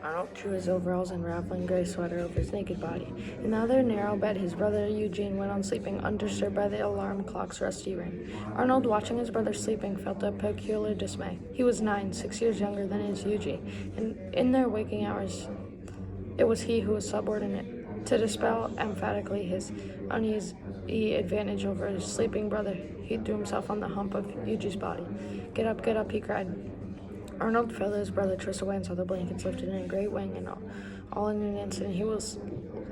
Arnold drew his overalls and raveling gray sweater over his naked body. In the other narrow bed, his brother Eugene went on sleeping, undisturbed by the alarm clock's rusty ring. Arnold, watching his brother sleeping, felt a peculiar dismay. He was 9, 6 years younger than his Eugene, and in their waking hours, it was he who was subordinate. To dispel emphatically his uneasy advantage over his sleeping brother, he threw himself on the hump of Eugene's body. Get up, he cried. Arnold felt his brother twist away and saw the blankets lifted in a great wing, and all in an instant he was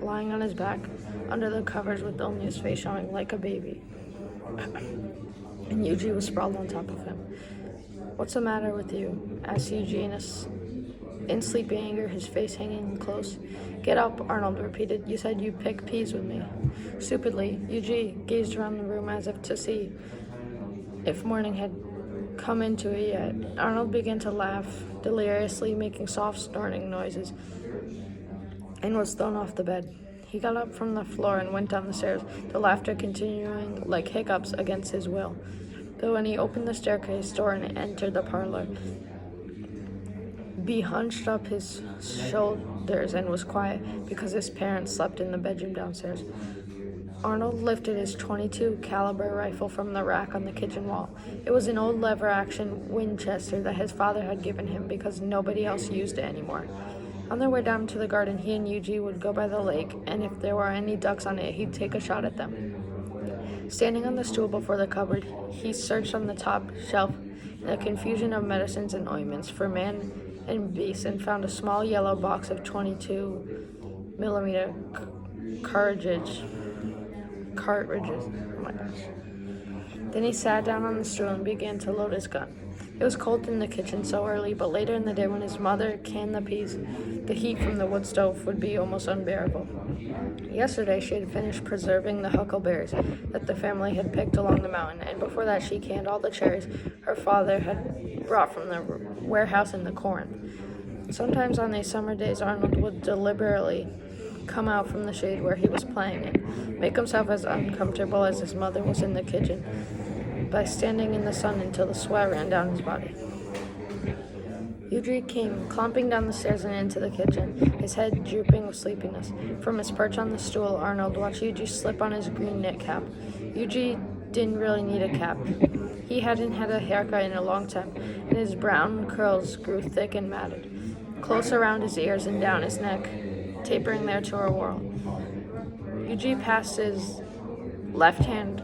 lying on his back under the covers with only his face showing like a baby. And Eugene was sprawled on top of him. "What's the matter with you?" asked Eugene in sleepy anger, his face hanging close. "Get up," Arnold repeated. "You said you'd pick peas with me." Stupidly, Eugene gazed around the room as if to see if morning had come into it yet. Arnold began to laugh deliriously, making soft snorting noises, and was thrown off the bed. He got up from the floor and went down the stairs, the laughter continuing like hiccups against his will. But when he opened the staircase door and entered the parlor, Bee hunched up his shoulders and was quiet because his parents slept in the bedroom downstairs. Arnold lifted his .22 caliber rifle from the rack on the kitchen wall. It was an old lever-action Winchester that his father had given him because nobody else used it anymore. On their way down to the garden, he and Eugene would go by the lake, and if there were any ducks on it, he'd take a shot at them. Standing on the stool before the cupboard, he searched on the top shelf in a confusion of medicines and ointments for man and beast, and found a small yellow box of 22mm cartridges. Oh my gosh. Then he sat down on the stool and began to load his gun. It was cold in the kitchen so early, but later in the day when his mother canned the peas, the heat from the wood stove would be almost unbearable. Yesterday she had finished preserving the huckleberries that the family had picked along the mountain, and before that she canned all the cherries her father had brought from the warehouse in the Corinth. Sometimes on these summer days Arnold would deliberately come out from the shade where he was playing and make himself as uncomfortable as his mother was in the kitchen by standing in the sun until the sweat ran down his body. Eugene came clumping down the stairs and into the kitchen, his head drooping with sleepiness. From his perch on the stool, Arnold watched Eugene slip on his green knit cap. Eugene didn't really need a cap. He hadn't had a haircut in a long time, and his brown curls grew thick and matted, close around his ears and down his neck, tapering there to a whorl. Eugene passed his left hand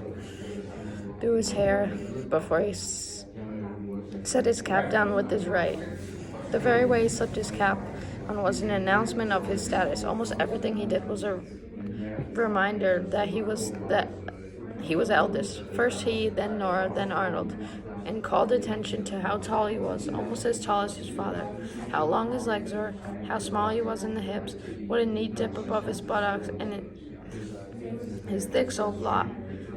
through his hair before he set his cap down with his right. The very way he slipped his cap on was an announcement of his status. Almost everything he did was a reminder that he was eldest. First he, then Nora, then Arnold, and called attention to how tall he was, almost as tall as his father, how long his legs were, how small he was in the hips, what a neat dip above his buttocks, and his thick-soled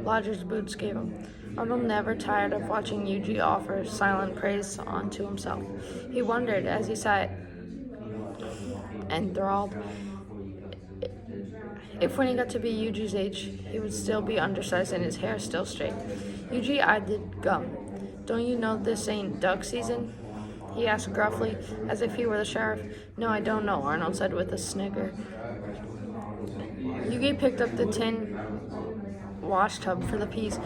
lodger's boots gave him. Arnold never tired of watching Eugene offer silent praise unto himself. He wondered, as he sat enthralled, if when he got to be Eugene's age, he would still be undersized and his hair still straight. Eugene eyed the gum. "Don't you know this ain't duck season?" he asked gruffly, as if he were the sheriff. "No, I don't know," Arnold said with a snigger. Eugene picked up the tin wash tub for the peas,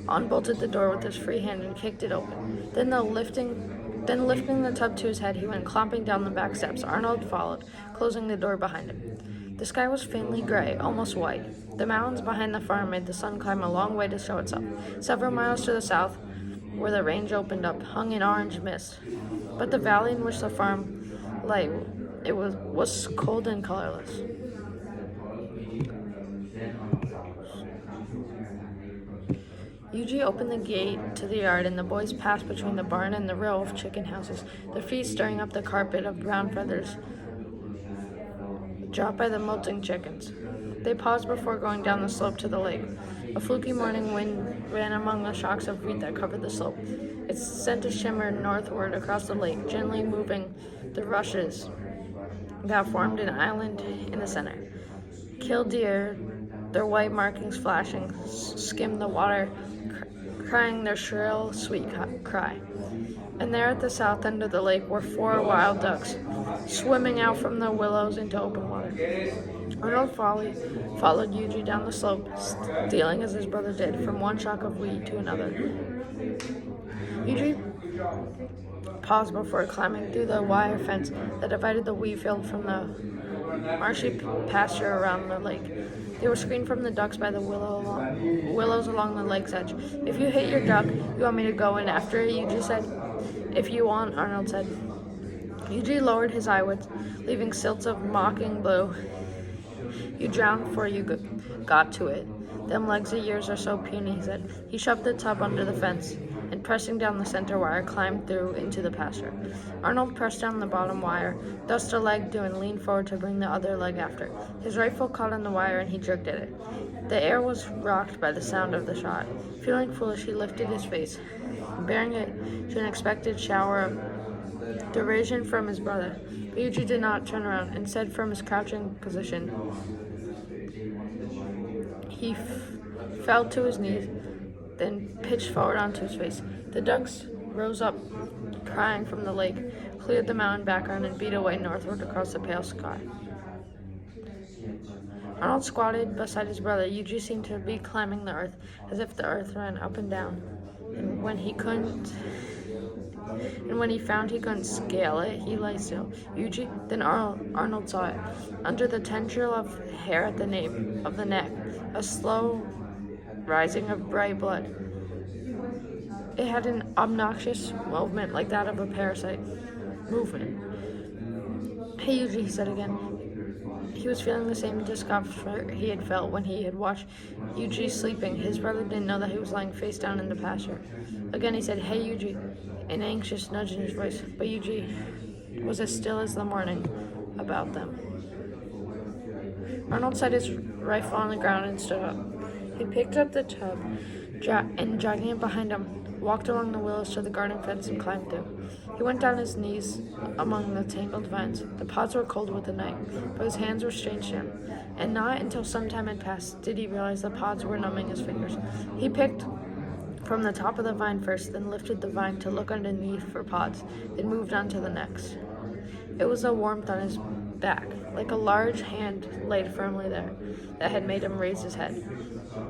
unbolted the door with his free hand, and kicked it open. Then lifting the tub to his head, he went clomping down the back steps. Arnold followed, closing the door behind him. The sky was faintly gray, almost white. The mountains behind the farm made the sun climb a long way to show itself. Several miles to the south, where the range opened up, hung in orange mist. But the valley in which the farm lay, was cold and colorless. Eugene opened the gate to the yard, and the boys passed between the barn and the row of chicken houses, their feet stirring up the carpet of brown feathers dropped by the molting chickens. They paused before going down the slope to the lake. A fluky morning wind ran among the shocks of wheat that covered the slope. It sent a shimmer northward across the lake, gently moving the rushes that formed an island in the center. Killdeer, their white markings flashing, skimmed the water, crying their shrill, sweet cry. And there at the south end of the lake were 4 wild ducks, swimming out from the willows into open water. Arnold followed Yuji down the slope, stealing as his brother did from one shock of weed to another. Yuji paused before climbing through the wire fence that divided the wheat field from the marshy pasture around the lake. They were screened from the ducks by the willows along the lake's edge. "If you hit your duck, you want me to go in after it?" Yuji said. "If you want," Arnold said. Yuji lowered his eyelids, leaving silts of mocking blue. "You drowned before you got to it. Them legs of yours are so puny," he said. He shoved the tub under the fence and, pressing down the center wire, climbed through into the pasture. Arnold pressed down the bottom wire, thrust a leg through, and leaned forward to bring the other leg after. His right foot caught on the wire and he jerked at it. The air was rocked by the sound of the shot. Feeling foolish, he lifted his face, bearing it to an expected shower of derision from his brother. But Yuji did not turn around. Instead, from his crouching position, he fell to his knees, then pitched forward onto his face. The ducks rose up, crying from the lake, cleared the mountain background, and beat away northward across the pale sky. Arnold squatted beside his brother. Yuji seemed to be climbing the earth, as if the earth ran up and down. And when he found he couldn't scale it, he lay still. Yuji? Then Arnold saw it. Under the tendril of hair at the nape of the neck, a slow rising of bright blood. It had an obnoxious movement like that of a parasite. Movement. "Hey, Yuji," he said again. He was feeling the same discomfort he had felt when he had watched Yuji sleeping. His brother didn't know that he was lying face down in the pasture. Again he said, "Hey, Yuji," an anxious nudge in his voice, but Yuji was as still as the morning about them. Arnold set his rifle on the ground and stood up. He picked up the tub and, dragging it behind him, walked along the willows to the garden fence and climbed through. He went down his knees among the tangled vines. The pods were cold with the night, but his hands were strange to him, and not until some time had passed did he realize the pods were numbing his fingers. He picked from the top of the vine first, then lifted the vine to look underneath for pods, then moved on to the next. It was a warmth on his back, like a large hand laid firmly there, that had made him raise his head.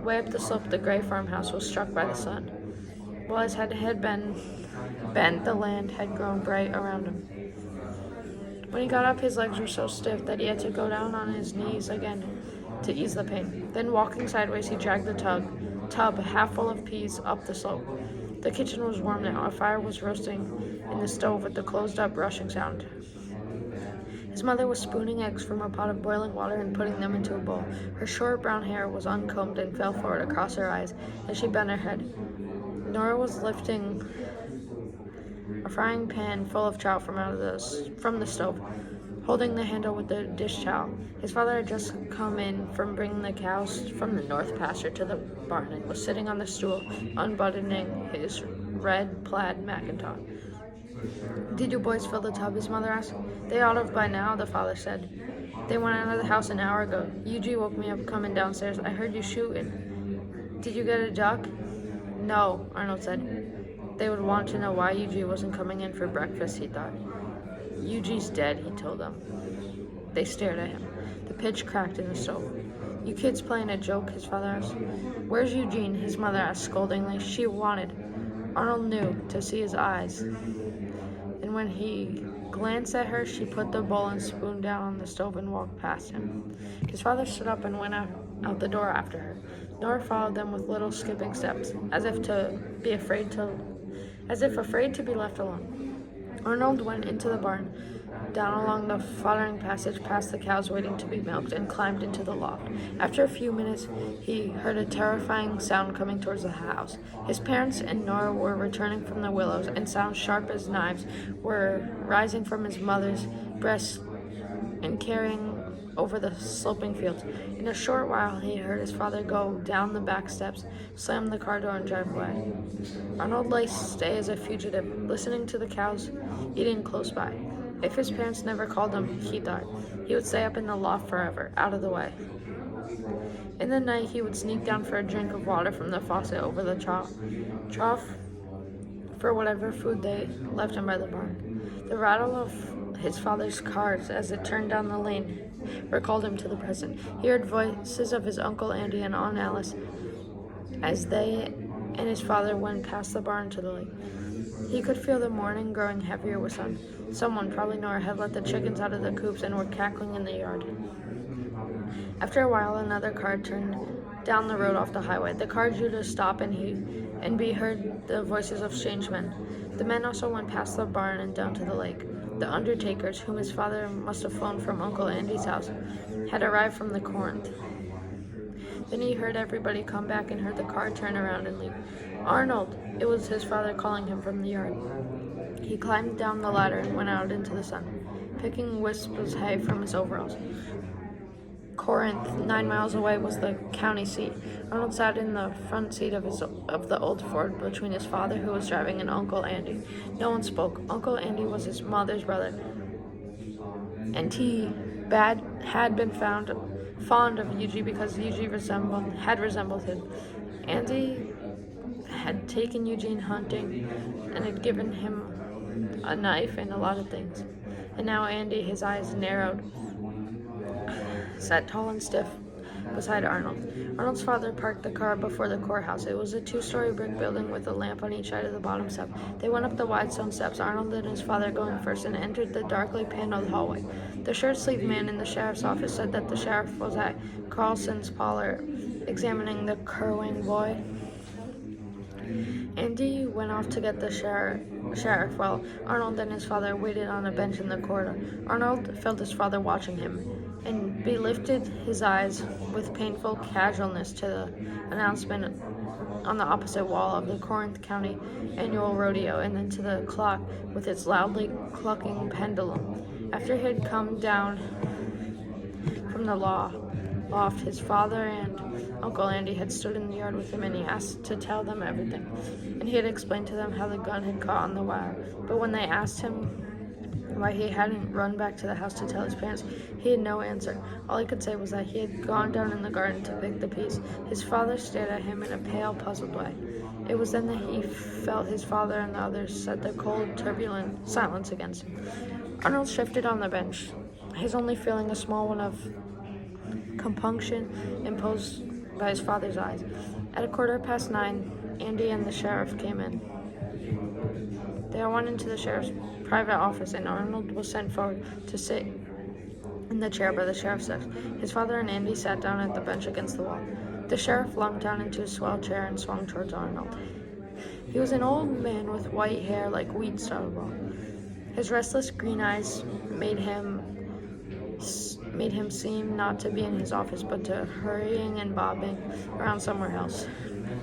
Way up the slope, the gray farmhouse was struck by the sun. While his head had been bent, the land had grown bright around him. When he got up, his legs were so stiff that he had to go down on his knees again to ease the pain. Then, walking sideways, he dragged the tub half full of peas up the slope. The kitchen was warm now. A fire was roasting in the stove with the closed-up rushing sound. His mother was spooning eggs from a pot of boiling water and putting them into a bowl. Her short brown hair was uncombed and fell forward across her eyes as she bent her head. Nora was lifting a frying pan full of trout from the stove, holding the handle with the dish towel. His father had just come in from bringing the cows from the north pasture to the barn and was sitting on the stool, unbuttoning his red plaid mackintosh. "Did you boys fill the tub?" his mother asked. "They ought have by now," the father said. "They went out of the house an hour ago. Yuji woke me up coming downstairs. I heard you shooting. Did you get a duck?" "No," Arnold said. They would want to know why Yuji wasn't coming in for breakfast, he thought. "Yuji's dead," he told them. They stared at him. The pitch cracked in the stove. "You kids playing a joke?" his father asked. "Where's Eugene?" his mother asked scoldingly. She wanted. Arnold knew to see his eyes. And when he glanced at her, she put the bowl and spoon down on the stove and walked past him. His father stood up and went out the door after her. Nora followed them with little skipping steps, as if afraid to be left alone. Arnold went into the barn, down along the foddering passage past the cows waiting to be milked, and climbed into the loft. After a few minutes, he heard a terrifying sound coming towards the house. His parents and Nora were returning from the willows, and sounds sharp as knives were rising from his mother's breast and carrying over the sloping fields. In a short while, he heard his father go down the back steps, slam the car door, and drive away. Arnold lay still as a fugitive, listening to the cows eating close by. If his parents never called him, he thought, he would stay up in the loft forever, out of the way. In the night, he would sneak down for a drink of water from the faucet over the trough for whatever food they left him by the barn. The rattle of his father's cars as it turned down the lane recalled him to the present. He heard voices of his Uncle Andy and Aunt Alice as they and his father went past the barn to the lake. He could feel the morning growing heavier with sun. Someone, probably Nora, had let the chickens out of the coops and were cackling in the yard. After a while, another car turned down the road off the highway. The car drew to a stop, and he heard the voices of strange men. The men also went past the barn and down to the lake. The undertakers, whom his father must have phoned from Uncle Andy's house, had arrived from the Corinth. Then he heard everybody come back and heard the car turn around and leave. "Arnold!" It was his father calling him from the yard. He climbed down the ladder and went out into the sun, picking wisps of hay from his overalls. Corinth, 9 miles away, was the county seat. Arnold sat in the front seat of the old Ford between his father, who was driving, and Uncle Andy. No one spoke. Uncle Andy was his mother's brother, and he had been found fond of Eugene because Eugene had resembled him. Andy had taken Eugene hunting and had given him a knife and a lot of things. And now Andy, his eyes narrowed, sat tall and stiff beside Arnold. Arnold's father parked the car before the courthouse. It was a 2-story brick building with a lamp on each side of the bottom step. They went up the wide stone steps, Arnold and his father going first, and entered the darkly paneled hallway. The shirt-sleeved man in the sheriff's office said that the sheriff was at Carlson's parlor examining the Kerwin boy. Andy went off to get the sheriff while Arnold and his father waited on a bench in the corridor. Arnold felt his father watching him, and lifted his eyes with painful casualness to the announcement on the opposite wall of the Corinth County Annual Rodeo, and then to the clock with its loudly clucking pendulum. After he had come down from the loft, his father and Uncle Andy had stood in the yard with him, and he asked to tell them everything. And he had explained to them how the gun had caught on the wire. But when they asked him why he hadn't run back to the house to tell his parents, he had no answer. All he could say was that he had gone down in the garden to pick the peas. His father stared at him in a pale, puzzled way. It was then that he felt his father and the others set the cold, turbulent silence against him. Arnold shifted on the bench, his only feeling a small one of compunction imposed by his father's eyes. At 9:15, Andy and the sheriff came in. They all went into the sheriff's private office, and Arnold was sent forward to sit in the chair by the sheriff's desk. His father and Andy sat down at the bench against the wall. The sheriff lumped down into his swell chair and swung towards Arnold. He was an old man with white hair like wheat stubble. His restless green eyes made him seem not to be in his office, but to hurrying and bobbing around somewhere else.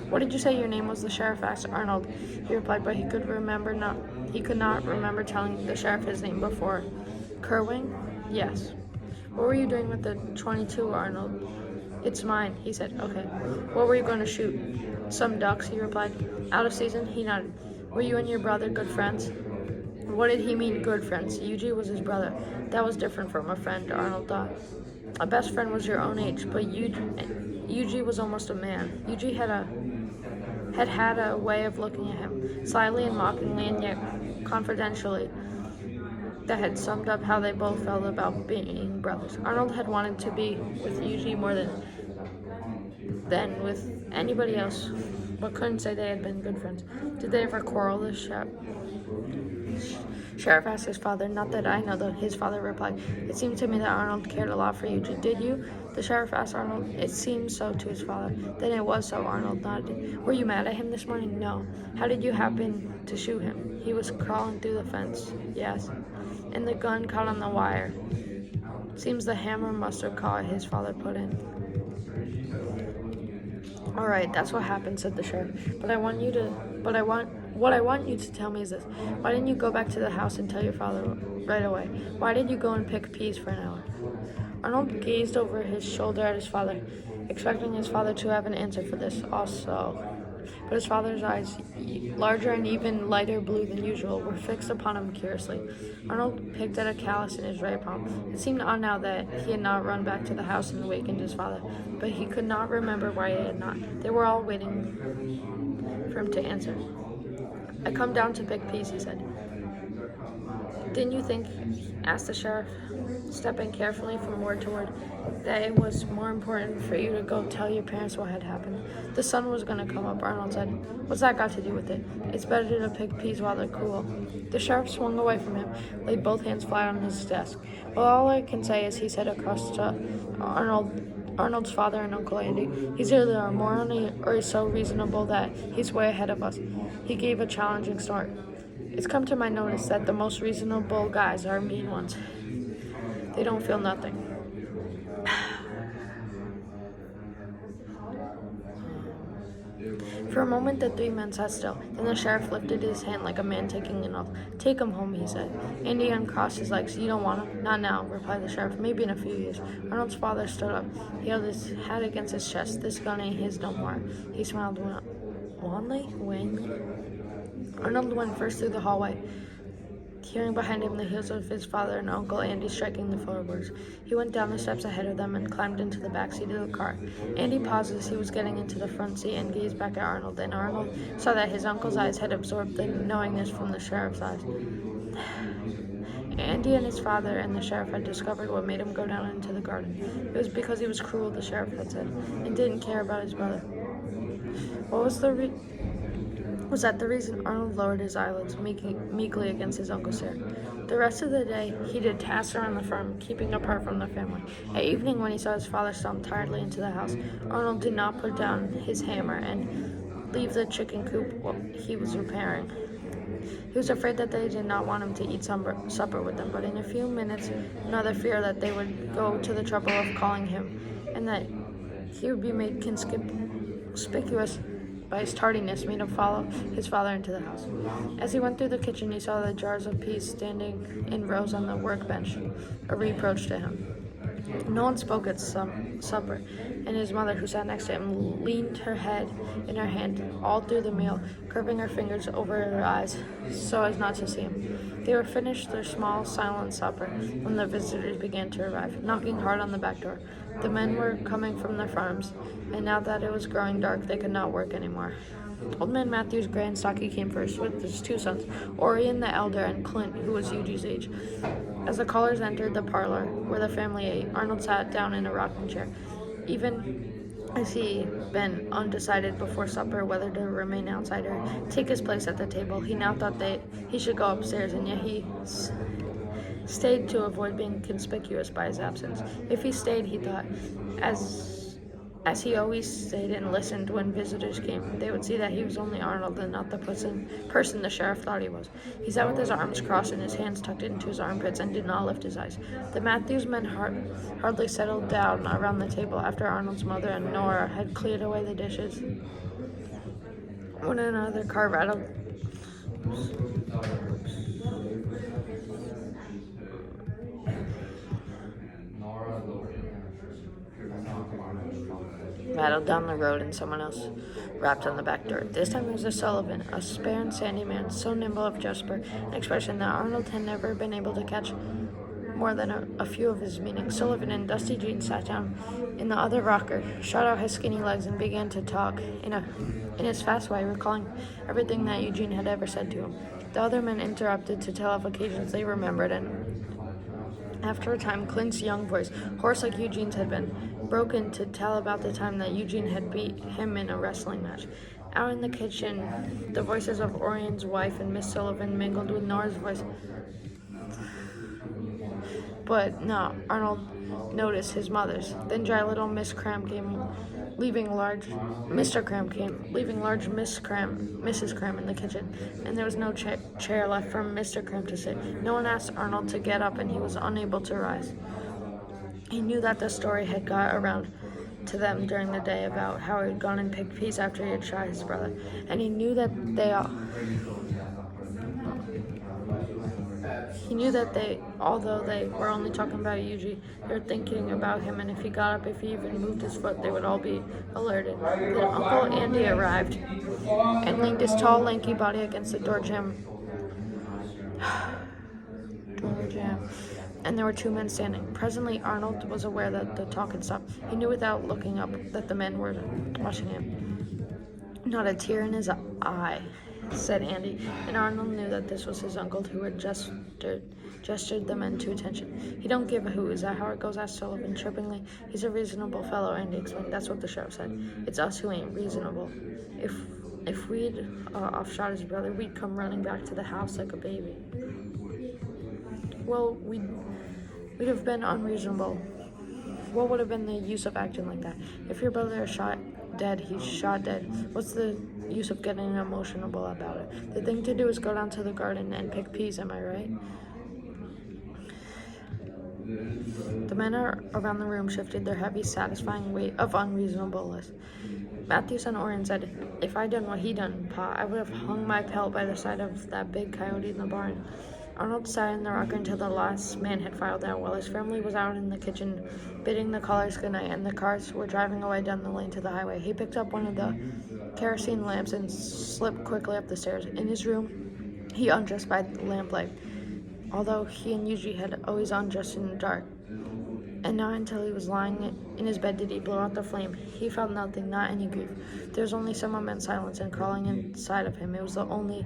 "What did you say your name was?" the sheriff asked Arnold. He replied, but he could not remember telling the sheriff his name before. "Kerwin?" "Yes." "What were you doing with the .22, Arnold?" "It's mine," he said. "Okay." "What were you going to shoot?" "Some ducks," he replied. "Out of season?" He nodded. "Were you and your brother good friends?" What did he mean, good friends? Eugene was his brother. That was different from a friend, Arnold thought. A best friend was your own age, but Eugene was almost a man. Eugene had a way of looking at him, slyly and mockingly and yet confidentially, that had summed up how they both felt about being brothers. Arnold had wanted to be with Eugene more than with anybody else, but couldn't say they had been good friends. Did they ever quarrel, the sheriff asked his father. "Not that I know," his father replied. "It seemed to me that Arnold cared a lot for Eugene." "Did you?" the sheriff asked Arnold. It seemed so to his father. Then it was so, Arnold nodded. "Were you mad at him this morning?" "No." "How did you happen to shoot him?" "He was crawling through the fence." "Yes." "And the gun caught on the wire." "Seems the hammer must have caught," his father put in. "All right, that's what happened," said the sheriff. What I want you to tell me is this. Why didn't you go back to the house and tell your father right away? Why did you go and pick peas for an hour?" Arnold gazed over his shoulder at his father, expecting his father to have an answer for this also. But his father's eyes, larger and even lighter blue than usual, were fixed upon him curiously. Arnold picked at a callus in his right palm. It seemed odd now that he had not run back to the house and awakened his father, but he could not remember why he had not. They were all waiting for him to answer. "I come down to pick peas," he said. "Didn't you think," asked the sheriff, stepping carefully from word to word, "that it was more important for you to go tell your parents what had happened?" "The sun was going to come up," Arnold said. "What's that got to do with it? It's better to pick peas while they're cool." The sheriff swung away from him, laid both hands flat on his desk. "Well, all I can say is," he said across to Arnold's father and Uncle Andy, "he's either a moron or he's so reasonable that he's way ahead of us." He gave a challenging snort. "It's come to my notice that the most reasonable guys are mean ones. They don't feel nothing." For a moment the three men sat still. Then the sheriff lifted his hand like a man taking an oath. "Take him home," he said. Andy uncrossed his legs. "You don't want him?" "Not now," replied the sheriff. "Maybe in a few years." Arnold's father stood up. He held his hat against his chest. "This gun ain't his no more." He smiled wanly. Arnold went first through the hallway, hearing behind him the heels of his father and Uncle Andy striking the floorboards. He went down the steps ahead of them and climbed into the back seat of the car. Andy paused as he was getting into the front seat and gazed back at Arnold, and Arnold saw that his uncle's eyes had absorbed the knowingness from the sheriff's eyes. Andy and his father and the sheriff had discovered what made him go down into the garden. It was because he was cruel, the sheriff had said, and didn't care about his brother. Was that the reason? Arnold lowered his eyelids meekly against his uncle's stare. The rest of the day, he did tasks around the farm, keeping apart from the family. At evening, when he saw his father stomp tiredly into the house, Arnold did not put down his hammer and leave the chicken coop he was repairing. He was afraid that they did not want him to eat supper with them, but in a few minutes, another fear that they would go to the trouble of calling him, and that he would be made conspicuous by his tardiness, made him follow his father into the house. As he went through the kitchen, he saw the jars of peas standing in rows on the workbench, a reproach to him. No one spoke at supper, and his mother, who sat next to him, leaned her head in her hand all through the meal, curving her fingers over her eyes so as not to see him. They were finished their small, silent supper when the visitors began to arrive, knocking hard on the back door. The men were coming from their farms, and now that it was growing dark, they could not work anymore. Old Man Matthew's gray and stocky came first, with his two sons, Orion the elder and Clint, who was Eugene's age. As the callers entered the parlor where the family ate, Arnold sat down in a rocking chair. Even as he been undecided before supper whether to remain outside or take his place at the table, he now thought that he should go upstairs, and yet he stayed to avoid being conspicuous by his absence. If he stayed, he thought, as he always stayed and listened when visitors came, they would see that he was only Arnold and not the person the sheriff thought he was. He sat with his arms crossed and his hands tucked into his armpits and did not lift his eyes. The Matthews men hardly settled down around the table after Arnold's mother and Nora had cleared away the dishes. When another car rattled down the road and someone else rapped on the back door. This time it was a Sullivan, a spare and sandy man, so nimble of gesture and expression that Arnold had never been able to catch more than a few of his meanings. Sullivan in dusty jeans sat down in the other rocker, shot out his skinny legs, and began to talk in his fast way, recalling everything that Eugene had ever said to him. The other men interrupted to tell of occasions they remembered, and after a time, Clint's young voice, hoarse like Eugene's had been, broke in to tell about the time that Eugene had beat him in a wrestling match. Out in the kitchen, the voices of Orion's wife and Miss Sullivan mingled with Nora's voice. But no, Arnold noticed his mother's. Then dry little Mr. Cram came, leaving large Mrs. Cram in the kitchen, and there was no chair left for Mr. Cram to sit. No one asked Arnold to get up, and he was unable to rise. He knew that the story had got around to them during the day about how he had gone and picked peas after he had shot his brother, and he knew that although they were only talking about Eugene, they were thinking about him, and if he got up, if he even moved his foot, they would all be alerted. Then Uncle Andy arrived and leaned his tall, lanky body against the door jamb, and there were two men standing. Presently, Arnold was aware that the talk had stopped. He knew without looking up that the men were watching him. Not a tear in his eye. said Andy, and Arnold knew that this was his uncle who had gestured the men to attention. "He don't give a who, is that how it goes?" asked Sullivan chirpingly. "He's a reasonable fellow," Andy explained. "That's what the sheriff said. It's us who ain't reasonable. If we'd offshot his brother, we'd come running back to the house like a baby." "Well, we'd have been unreasonable. What would have been the use of acting like that? If your brother is shot dead, he's shot dead. What's the use of getting emotional about it? The thing to do is go down to the garden and pick peas, am I right?" The men around the room shifted their heavy, satisfying weight of unreasonableness. Matthews and Orrin said, "If I'd done what he done, Pa, I would have hung my pelt by the side of that big coyote in the barn." Arnold sat in the rocker until the last man had filed out, while his family was out in the kitchen bidding the callers goodnight, and the cars were driving away down the lane to the highway. He picked up one of the kerosene lamps and slipped quickly up the stairs. In his room, he undressed by lamplight, although he and Eugene had always undressed in the dark. And not until he was lying in his bed did he blow out the flame. He felt nothing, not any grief. There was only some immense silence, and crawling inside of him, it was the only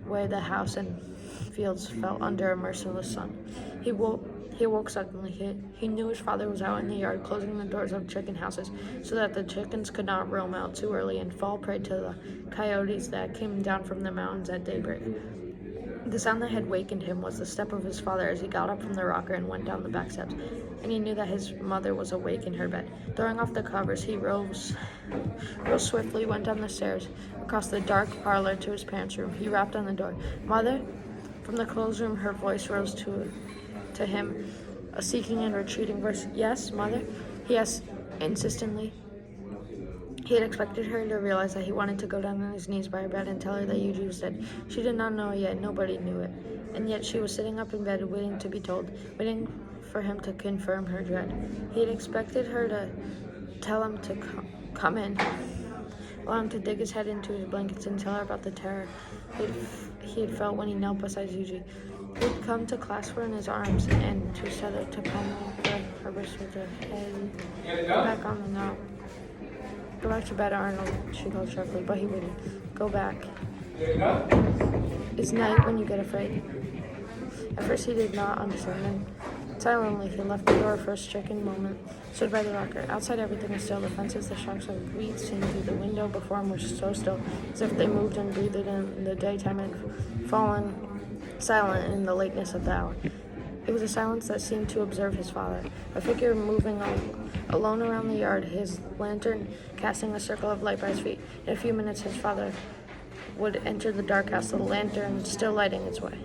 way the house and fields felt under a merciless sun. He awoke suddenly. He knew his father was out in the yard closing the doors of chicken houses so that the chickens could not roam out too early and fall prey to the coyotes that came down from the mountains at daybreak. The sound that had wakened him was the step of his father as he got up from the rocker and went down the back steps, and he knew that his mother was awake in her bed. Throwing off the covers, he rose swiftly, went down the stairs, across the dark parlor to his parents' room. He rapped on the door. "Mother?" From the closed room, her voice rose to him, a seeking and retreating voice. "Yes, Mother?" he asked insistently. He had expected her to realize that he wanted to go down on his knees by her bed and tell her that Eugene was dead. She did not know yet, nobody knew it. And yet she was sitting up in bed, waiting to be told, waiting for him to confirm her dread. He had expected her to tell him to come in, allow him to dig his head into his blankets and tell her about the terror he had felt when he knelt beside Eugene. He'd come to clasp her in his arms and to set her to pummel her wrist with her head back on the knob. "Go back to bed, Arnold," she called sharply, but he wouldn't. "Go back. It's night when you get afraid." At first he did not understand. Then silently he left the door for a stricken moment, stood by the rocker. Outside everything was still. The fences, the shocks of wheat seen through the window before him were so still, as if they moved and breathed in the daytime and fallen silent in the lateness of the hour. It was a silence that seemed to observe his father, a figure moving alone around the yard, his lantern casting a circle of light by his feet. In a few minutes his father would enter the dark house, the lantern still lighting its way.